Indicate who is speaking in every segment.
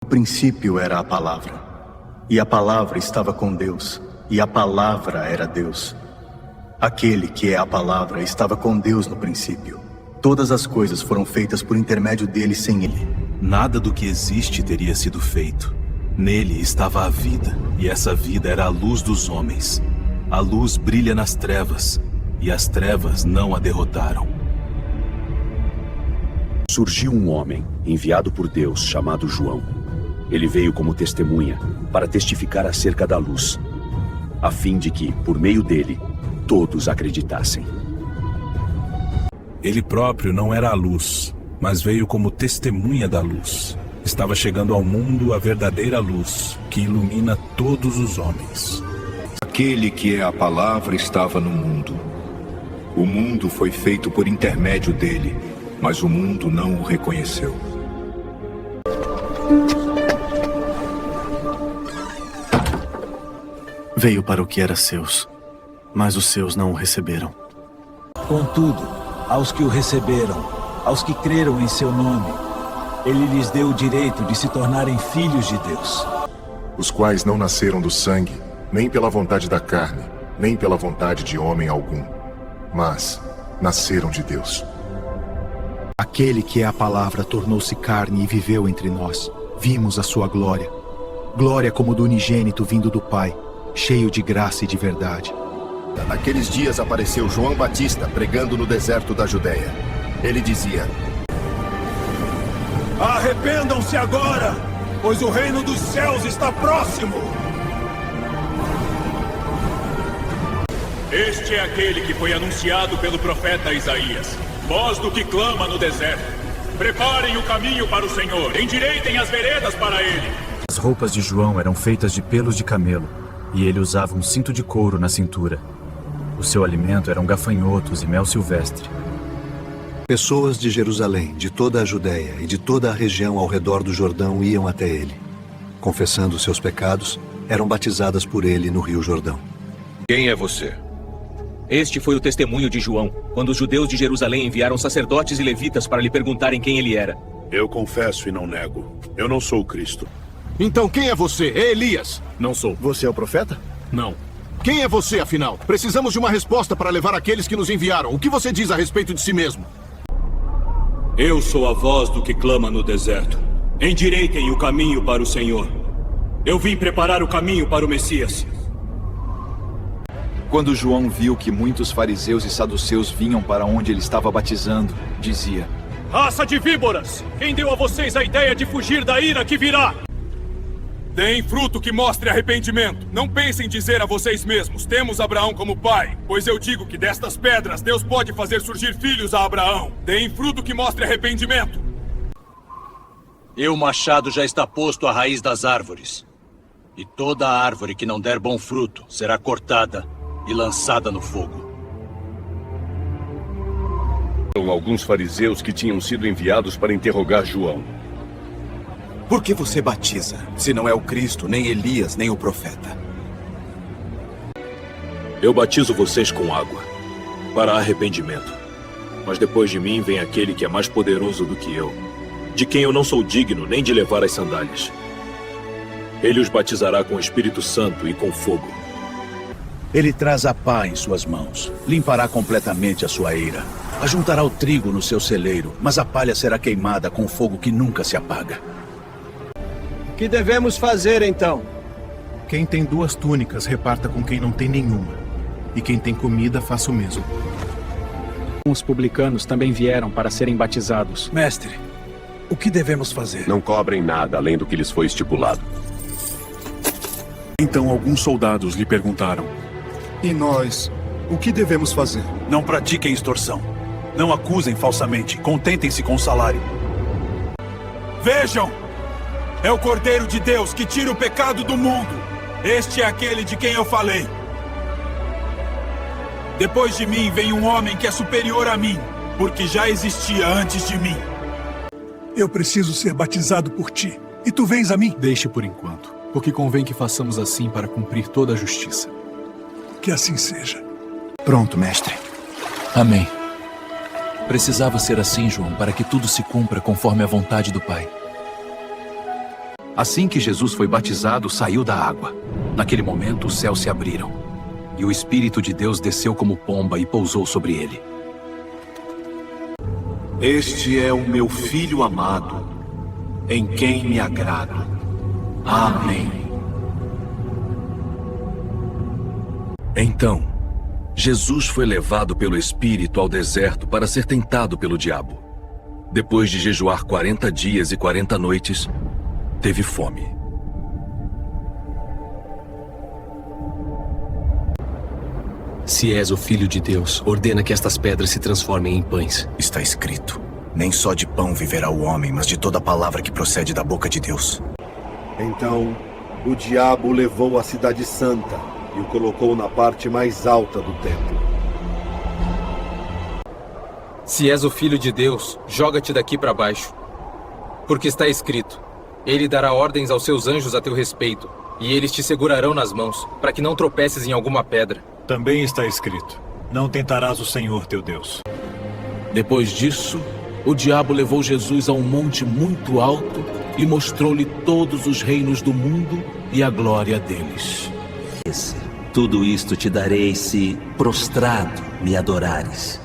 Speaker 1: No princípio era a palavra, e a palavra estava com Deus, e a palavra era Deus. Aquele que é a palavra estava com Deus no princípio. Todas as coisas foram feitas por intermédio dele, sem ele.
Speaker 2: Nada do que existe teria sido feito. Nele estava a vida, e essa vida era a luz dos homens. A luz brilha nas trevas, e as trevas não a derrotaram.
Speaker 3: Surgiu um homem, enviado por Deus, chamado João. Ele veio como testemunha, para testificar acerca da luz, a fim de que, por meio dele, todos acreditassem.
Speaker 2: Ele próprio não era a luz, mas veio como testemunha da luz. Estava chegando ao mundo a verdadeira luz, que ilumina todos os homens.
Speaker 4: Aquele que é a palavra estava no mundo. O mundo foi feito por intermédio dele, mas o mundo não o reconheceu.
Speaker 1: Veio para o que era seus, mas os seus não o receberam.
Speaker 5: Contudo, aos que o receberam, aos que creram em seu nome, ele lhes deu o direito de se tornarem filhos de Deus.
Speaker 6: Os quais não nasceram do sangue, nem pela vontade da carne, nem pela vontade de homem algum, mas nasceram de Deus.
Speaker 7: Aquele que é a palavra tornou-se carne e viveu entre nós. Vimos a sua glória. Glória como do unigênito vindo do Pai, cheio de graça e de verdade.
Speaker 8: Naqueles dias apareceu João Batista pregando no deserto da Judéia. Ele dizia:
Speaker 9: arrependam-se agora, pois o reino dos céus está próximo.
Speaker 10: Este é aquele que foi anunciado pelo profeta Isaías, voz do que clama no deserto. Preparem o caminho para o Senhor, endireitem as veredas para ele.
Speaker 11: As roupas de João eram feitas de pelos de camelo, e ele usava um cinto de couro na cintura. O seu alimento eram gafanhotos e mel silvestre.
Speaker 7: Pessoas de Jerusalém, de toda a Judéia e de toda a região ao redor do Jordão iam até ele. Confessando seus pecados, eram batizadas por ele no Rio Jordão.
Speaker 12: Quem é você?
Speaker 13: Este foi o testemunho de João, quando os judeus de Jerusalém enviaram sacerdotes e levitas para lhe perguntarem quem ele era.
Speaker 14: Eu confesso e não nego. Eu não sou o Cristo.
Speaker 8: Então quem é você? É Elias?
Speaker 14: Não sou.
Speaker 8: Você é o profeta?
Speaker 14: Não.
Speaker 8: Quem é você, afinal? Precisamos de uma resposta para levar aqueles que nos enviaram. O que você diz a respeito de si mesmo?
Speaker 10: Eu sou a voz do que clama no deserto. Endireitem o caminho para o Senhor. Eu vim preparar o caminho para o Messias.
Speaker 15: Quando João viu que muitos fariseus e saduceus vinham para onde ele estava batizando, dizia:
Speaker 10: Raça de víboras! Quem deu a vocês a ideia de fugir da ira que virá? Deem fruto que mostre arrependimento. Não pensem dizer a vocês mesmos: temos Abraão como pai. Pois eu digo que destas pedras Deus pode fazer surgir filhos a Abraão. Deem fruto que mostre arrependimento.
Speaker 12: E o machado já está posto à raiz das árvores. E toda árvore que não der bom fruto será cortada e lançada no fogo.
Speaker 14: Alguns fariseus que tinham sido enviados para interrogar João.
Speaker 16: Por que você batiza, se não é o Cristo, nem Elias, nem o profeta?
Speaker 14: Eu batizo vocês com água, para arrependimento. Mas depois de mim vem aquele que é mais poderoso do que eu, de quem eu não sou digno nem de levar as sandálias. Ele os batizará com o Espírito Santo e com fogo.
Speaker 5: Ele traz a pá em suas mãos, limpará completamente a sua eira, ajuntará o trigo no seu celeiro, mas a palha será queimada com fogo que nunca se apaga.
Speaker 17: O que devemos fazer então?
Speaker 7: Quem tem 2 túnicas, reparta com quem não tem nenhuma. E quem tem comida, faça o mesmo.
Speaker 11: Os publicanos também vieram para serem batizados.
Speaker 5: Mestre, o que devemos fazer?
Speaker 3: Não cobrem nada além do que lhes foi estipulado.
Speaker 2: Então alguns soldados lhe perguntaram:
Speaker 7: E nós, o que devemos fazer?
Speaker 5: Não pratiquem extorsão. Não acusem falsamente. Contentem-se com o salário.
Speaker 9: Vejam! É o Cordeiro de Deus que tira o pecado do mundo. Este é aquele de quem eu falei. Depois de mim vem um homem que é superior a mim, porque já existia antes de mim.
Speaker 18: Eu preciso ser batizado por ti, e tu vens a mim?
Speaker 11: Deixe por enquanto, porque convém que façamos assim para cumprir toda a justiça.
Speaker 18: Que assim seja.
Speaker 7: Pronto, mestre.
Speaker 11: Amém. Precisava ser assim, João, para que tudo se cumpra conforme a vontade do Pai.
Speaker 19: Assim que Jesus foi batizado, saiu da água. Naquele momento, os céus se abriram. E o Espírito de Deus desceu como pomba e pousou sobre ele.
Speaker 20: Este é o meu Filho amado, em quem me agrado. Amém.
Speaker 3: Então, Jesus foi levado pelo Espírito ao deserto para ser tentado pelo diabo. Depois de jejuar 40 dias e 40 noites, teve fome.
Speaker 21: Se és o Filho de Deus, ordena que estas pedras se transformem em pães.
Speaker 22: Está escrito: nem só de pão viverá o homem, mas de toda palavra que procede da boca de Deus.
Speaker 23: Então, o diabo o levou à cidade santa e o colocou na parte mais alta do templo.
Speaker 13: Se és o Filho de Deus, joga-te daqui para baixo. Porque está escrito: Ele dará ordens aos seus anjos a teu respeito, e eles te segurarão nas mãos, para que não tropeces em alguma pedra.
Speaker 11: Também está escrito: não tentarás o Senhor teu Deus.
Speaker 2: Depois disso, o diabo levou Jesus a um monte muito alto e mostrou-lhe todos os reinos do mundo e a glória deles.
Speaker 24: Tudo isto te darei se, prostrado, me adorares.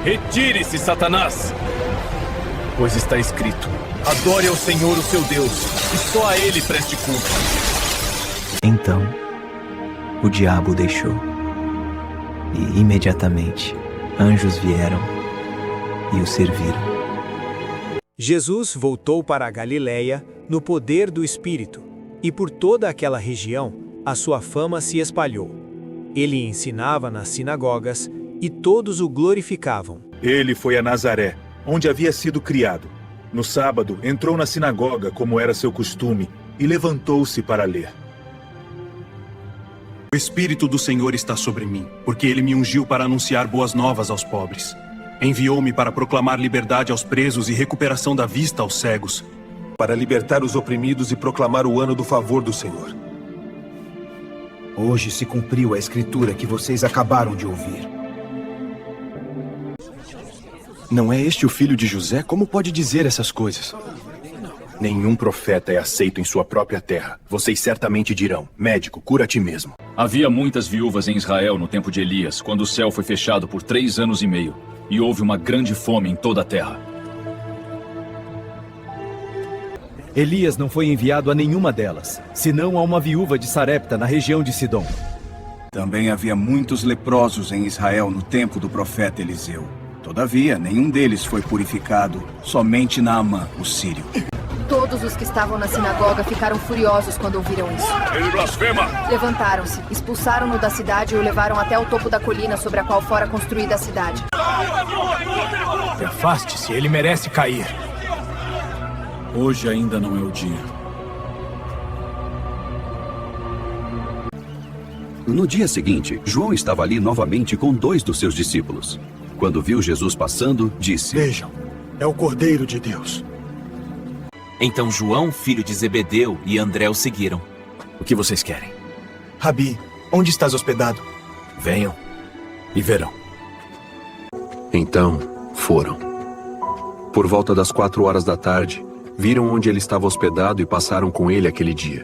Speaker 9: Retire-se, Satanás!
Speaker 11: Pois está escrito: adore ao Senhor o seu Deus, e só a Ele preste culto.
Speaker 25: Então, o diabo o deixou. E imediatamente, anjos vieram e o serviram.
Speaker 26: Jesus voltou para a Galiléia no poder do Espírito, e por toda aquela região a sua fama se espalhou. Ele ensinava nas sinagogas e todos o glorificavam.
Speaker 11: Ele foi a Nazaré, onde havia sido criado. No sábado, entrou na sinagoga, como era seu costume, e levantou-se para ler.
Speaker 27: O Espírito do Senhor está sobre mim, porque Ele me ungiu para anunciar boas novas aos pobres. Enviou-me para proclamar liberdade aos presos e recuperação da vista aos cegos.
Speaker 28: Para libertar os oprimidos e proclamar o ano do favor do Senhor.
Speaker 29: Hoje se cumpriu a escritura que vocês acabaram de ouvir.
Speaker 30: Não é este o filho de José? Como pode dizer essas coisas? Nenhum profeta é aceito em sua própria terra. Vocês certamente dirão: médico, cura a ti mesmo.
Speaker 31: Havia muitas viúvas em Israel no tempo de Elias, quando o céu foi fechado por 3 anos e meio, e houve uma grande fome em toda a terra.
Speaker 32: Elias não foi enviado a nenhuma delas, senão a uma viúva de Sarepta, na região de Sidom.
Speaker 29: Também havia muitos leprosos em Israel no tempo do profeta Eliseu. Todavia, nenhum deles foi purificado, somente Naamã, o sírio.
Speaker 33: Todos os que estavam na sinagoga ficaram furiosos quando ouviram isso.
Speaker 10: Ele blasfema!
Speaker 33: Levantaram-se, expulsaram-no da cidade e o levaram até o topo da colina sobre a qual fora construída a cidade.
Speaker 11: Afaste-se, ele merece cair.
Speaker 2: Hoje ainda não é o dia.
Speaker 3: No dia seguinte, João estava ali novamente com 2 dos seus discípulos. Quando viu Jesus passando, disse:
Speaker 18: Vejam, é o Cordeiro de Deus.
Speaker 13: Então João, filho de Zebedeu, e André o seguiram.
Speaker 30: O que vocês querem? Rabi, onde estás hospedado?
Speaker 3: Venham e verão. Então, foram. Por volta das 4 horas da tarde, viram onde ele estava hospedado e passaram com ele aquele dia.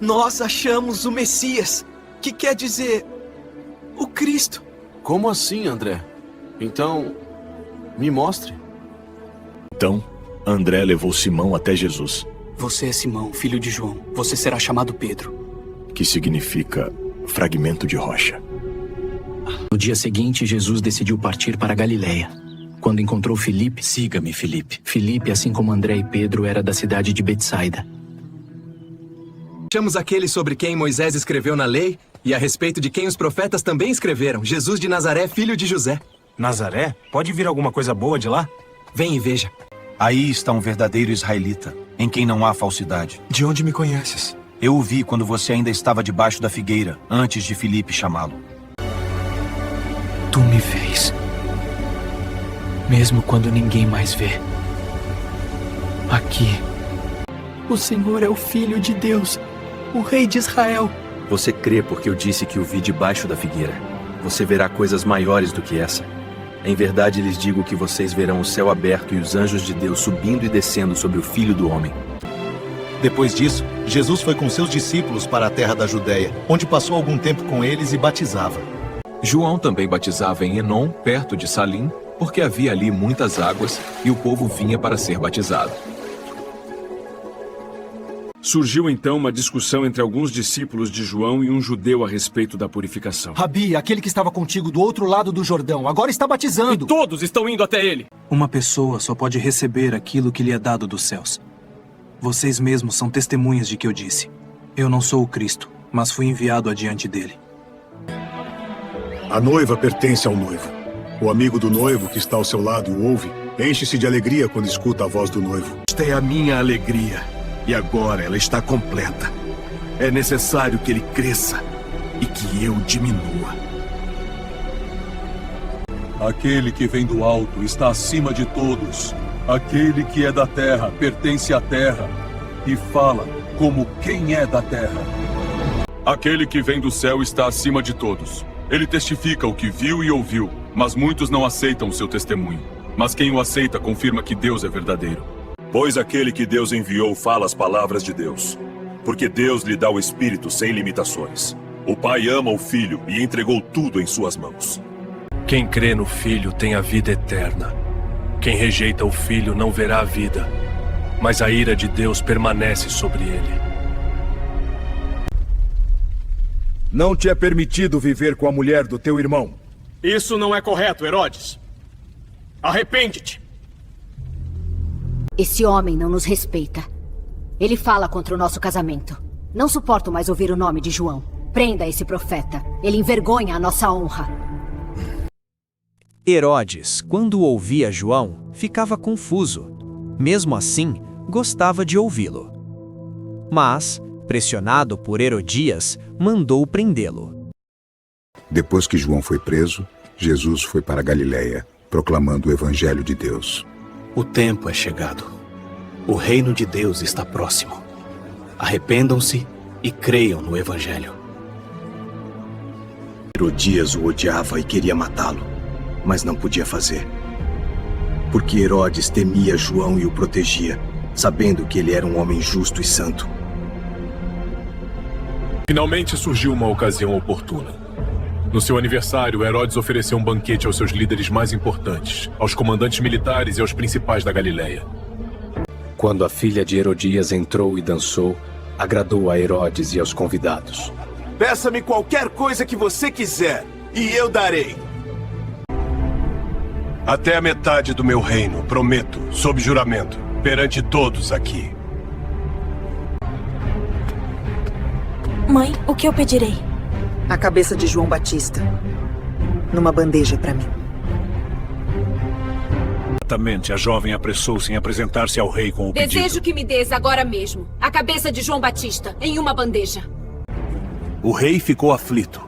Speaker 34: Nós achamos o Messias, que quer dizer, o Cristo.
Speaker 30: Como assim, André? Então, me mostre.
Speaker 31: Então, André levou Simão até Jesus.
Speaker 34: Você é Simão, filho de João. Você será chamado Pedro.
Speaker 31: Que significa fragmento de rocha.
Speaker 34: No dia seguinte, Jesus decidiu partir para Galiléia. Quando encontrou Filipe,
Speaker 13: siga-me, Filipe.
Speaker 34: Filipe, assim como André e Pedro, era da cidade de Betsaida.
Speaker 35: Achamos aquele sobre quem Moisés escreveu na lei e a respeito de quem os profetas também escreveram, Jesus de Nazaré, filho de José.
Speaker 11: Nazaré? Pode vir alguma coisa boa de lá?
Speaker 35: Vem e veja.
Speaker 29: Aí está um verdadeiro israelita, em quem não há falsidade.
Speaker 35: De onde me conheces?
Speaker 29: Eu o vi quando você ainda estava debaixo da figueira, antes de Filipe chamá-lo.
Speaker 34: Tu me vês, mesmo quando ninguém mais vê. Aqui, o Senhor é o Filho de Deus, o Rei de Israel.
Speaker 30: Você crê porque eu disse que o vi debaixo da figueira. Você verá coisas maiores do que essa.
Speaker 1: Em verdade lhes digo que vocês verão o céu aberto e os anjos de Deus subindo e descendo sobre o Filho do Homem.
Speaker 4: Depois disso, Jesus foi com seus discípulos para a terra da Judéia, onde passou algum tempo com eles e batizava.
Speaker 28: João também batizava em Enom, perto de Salim, porque havia ali muitas águas e o povo vinha para ser batizado.
Speaker 10: Surgiu então uma discussão entre alguns discípulos de João e um judeu a respeito da purificação.
Speaker 5: Rabi, aquele que estava contigo do outro lado do Jordão, agora está batizando.
Speaker 10: E todos estão indo até ele.
Speaker 5: Uma pessoa só pode receber aquilo que lhe é dado dos céus. Vocês mesmos são testemunhas de que eu disse. Eu não sou o Cristo, mas fui enviado adiante dele.
Speaker 18: A noiva pertence ao noivo. O amigo do noivo que está ao seu lado o ouve, enche-se de alegria quando escuta a voz do noivo.
Speaker 28: Esta é a minha alegria, e agora ela está completa. É necessário que ele cresça e que eu diminua.
Speaker 9: Aquele que vem do alto está acima de todos. Aquele que é da terra pertence à terra e fala como quem é da terra. Aquele que vem do céu está acima de todos. Ele testifica o que viu e ouviu, mas muitos não aceitam o seu testemunho. Mas quem o aceita confirma que Deus é verdadeiro.
Speaker 6: Pois aquele que Deus enviou fala as palavras de Deus, porque Deus lhe dá o Espírito sem limitações. O Pai ama o Filho e entregou tudo em suas mãos.
Speaker 7: Quem crê no Filho tem a vida eterna. Quem rejeita o Filho não verá a vida, mas a ira de Deus permanece sobre ele.
Speaker 28: Não te é permitido viver com a mulher do teu irmão.
Speaker 10: Isso não é correto, Herodes. Arrepende-te.
Speaker 8: Esse homem não nos respeita. Ele fala contra o nosso casamento. Não suporto mais ouvir o nome de João. Prenda esse profeta. Ele envergonha a nossa honra.
Speaker 26: Herodes, quando ouvia João, ficava confuso. Mesmo assim, gostava de ouvi-lo. Mas, pressionado por Herodias, mandou prendê-lo.
Speaker 12: Depois que João foi preso, Jesus foi para Galiléia, proclamando o Evangelho de Deus.
Speaker 34: O tempo é chegado. O reino de Deus está próximo. Arrependam-se e creiam no Evangelho.
Speaker 3: Herodias o odiava e queria matá-lo, mas não podia fazer. Porque Herodes temia João e o protegia, sabendo que ele era um homem justo e santo.
Speaker 10: Finalmente surgiu uma ocasião oportuna. No seu aniversário, Herodes ofereceu um banquete aos seus líderes mais importantes, aos comandantes militares e aos principais da Galiléia.
Speaker 34: Quando a filha de Herodias entrou e dançou, agradou a Herodes e aos convidados.
Speaker 28: Peça-me qualquer coisa que você quiser, e eu darei. Até a metade do meu reino, prometo, sob juramento, perante todos aqui.
Speaker 14: Mãe, o que eu pedirei?
Speaker 15: A cabeça de João Batista. Numa bandeja para mim.
Speaker 18: Exatamente, a jovem apressou-se em apresentar-se ao rei com o pedido.
Speaker 14: Desejo que me des agora mesmo a cabeça de João Batista em uma bandeja.
Speaker 28: O rei ficou aflito,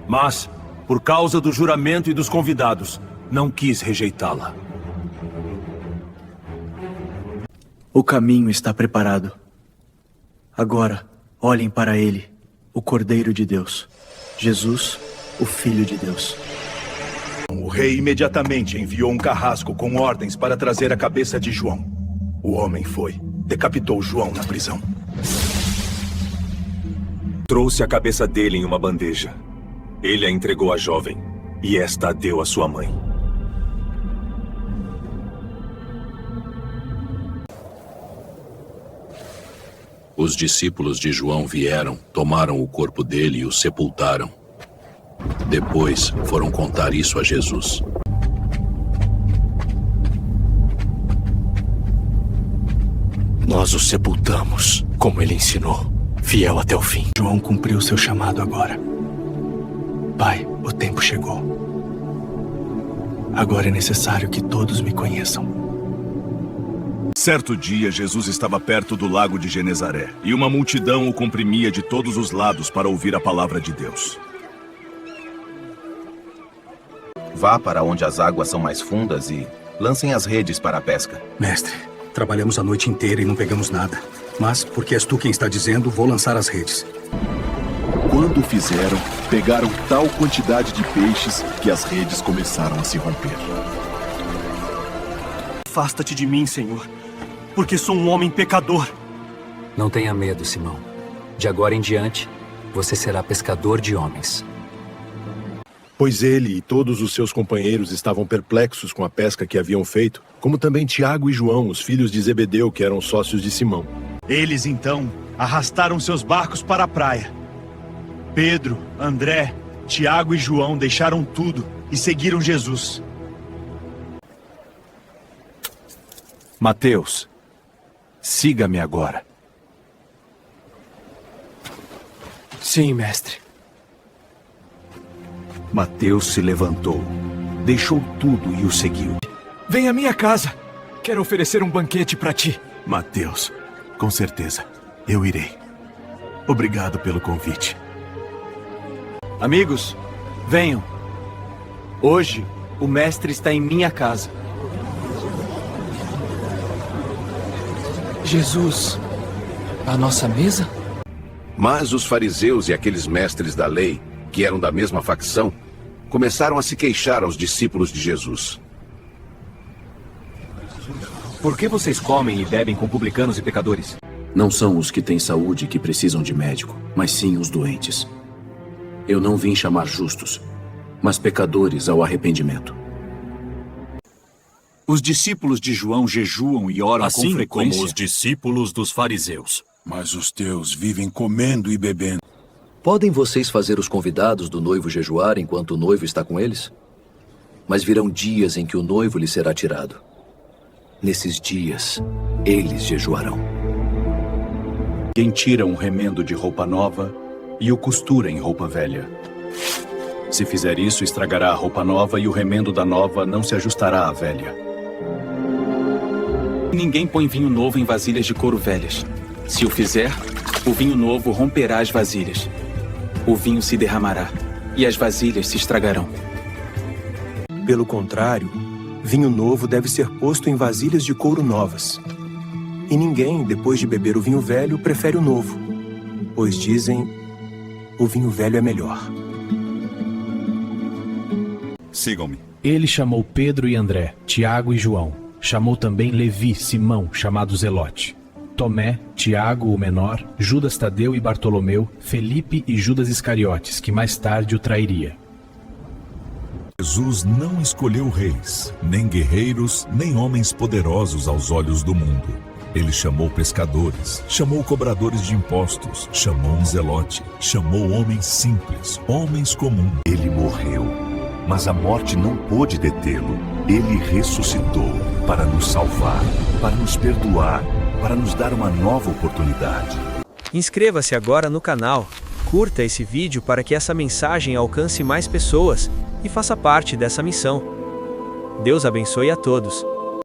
Speaker 28: mas, por causa do juramento e dos convidados, não quis rejeitá-la.
Speaker 32: O caminho está preparado. Agora, olhem para ele, o Cordeiro de Deus, Jesus, o Filho de Deus.
Speaker 28: O rei imediatamente enviou um carrasco com ordens para trazer a cabeça de João. O homem foi, decapitou João na prisão.
Speaker 6: Trouxe a cabeça dele em uma bandeja. Ele a entregou à jovem, e esta a deu à sua mãe.
Speaker 16: Os discípulos de João vieram, tomaram o corpo dele e o sepultaram. Depois foram contar isso a Jesus.
Speaker 34: Nós o sepultamos, como ele ensinou, fiel até o fim.
Speaker 5: João cumpriu seu chamado agora. Pai, o tempo chegou. Agora é necessário que todos me conheçam.
Speaker 28: Certo dia, Jesus estava perto do lago de Genezaré, e uma multidão o comprimia de todos os lados para ouvir a palavra de Deus.
Speaker 17: Vá para onde as águas são mais fundas e lancem as redes para a pesca.
Speaker 5: Mestre, trabalhamos a noite inteira e não pegamos nada. Mas, porque és tu quem está dizendo, vou lançar as redes.
Speaker 3: quando o fizeram, pegaram tal quantidade de peixes que as redes começaram a se romper.
Speaker 2: Afasta-te de mim, Senhor, porque sou um homem pecador.
Speaker 11: Não tenha medo, Simão. De agora em diante, você será pescador de homens.
Speaker 28: Pois ele e todos os seus companheiros estavam perplexos com a pesca que haviam feito, como também Tiago e João, os filhos de Zebedeu, que eram sócios de Simão.
Speaker 2: Eles, então, arrastaram seus barcos para a praia. Pedro, André, Tiago e João deixaram tudo e seguiram Jesus.
Speaker 1: Mateus, siga-me agora.
Speaker 34: Sim, mestre.
Speaker 1: Mateus se levantou, deixou tudo e o seguiu.
Speaker 2: Vem à minha casa. Quero oferecer um banquete para ti.
Speaker 1: Mateus, com certeza, eu irei. Obrigado pelo convite.
Speaker 32: Amigos, venham. Hoje, o mestre está em minha casa.
Speaker 34: Jesus, à nossa mesa?
Speaker 13: Mas os fariseus e aqueles mestres da lei, que eram da mesma facção, começaram a se queixar aos discípulos de Jesus.
Speaker 19: Por que vocês comem e bebem com publicanos e pecadores?
Speaker 3: Não são os que têm saúde que precisam de médico, mas sim os doentes. Eu não vim chamar justos, mas pecadores ao arrependimento.
Speaker 20: Os discípulos de João jejuam e oram com frequência.
Speaker 21: Assim como os discípulos dos fariseus.
Speaker 9: Mas os teus vivem comendo e bebendo.
Speaker 11: Podem vocês fazer os convidados do noivo jejuar enquanto o noivo está com eles? Mas virão dias em que o noivo lhe será tirado. Nesses dias, eles jejuarão.
Speaker 3: Quem tira um remendo de roupa nova e o costura em roupa velha. Se fizer isso, estragará a roupa nova e o remendo da nova não se ajustará à velha.
Speaker 32: Ninguém põe vinho novo em vasilhas de couro velhas. Se o fizer, o vinho novo romperá as vasilhas. O vinho se derramará e as vasilhas se estragarão.
Speaker 22: Pelo contrário, vinho novo deve ser posto em vasilhas de couro novas. E ninguém, depois de beber o vinho velho, prefere o novo, pois dizem, o vinho velho é melhor.
Speaker 23: Sigam-me.
Speaker 24: Ele chamou Pedro e André, Tiago e João. Chamou também Levi, Simão, chamado Zelote, Tomé, Tiago, o menor, Judas Tadeu e Bartolomeu, Felipe e Judas Iscariotes, que mais tarde o trairia.
Speaker 25: Jesus não escolheu reis, nem guerreiros, nem homens poderosos aos olhos do mundo. Ele chamou pescadores, chamou cobradores de impostos, chamou um zelote, chamou homens simples, homens comuns.
Speaker 3: Ele morreu, mas a morte não pôde detê-lo. Ele ressuscitou para nos salvar, para nos perdoar, para nos dar uma nova oportunidade.
Speaker 26: Inscreva-se agora no canal, curta esse vídeo para que essa mensagem alcance mais pessoas e faça parte dessa missão. Deus abençoe a todos.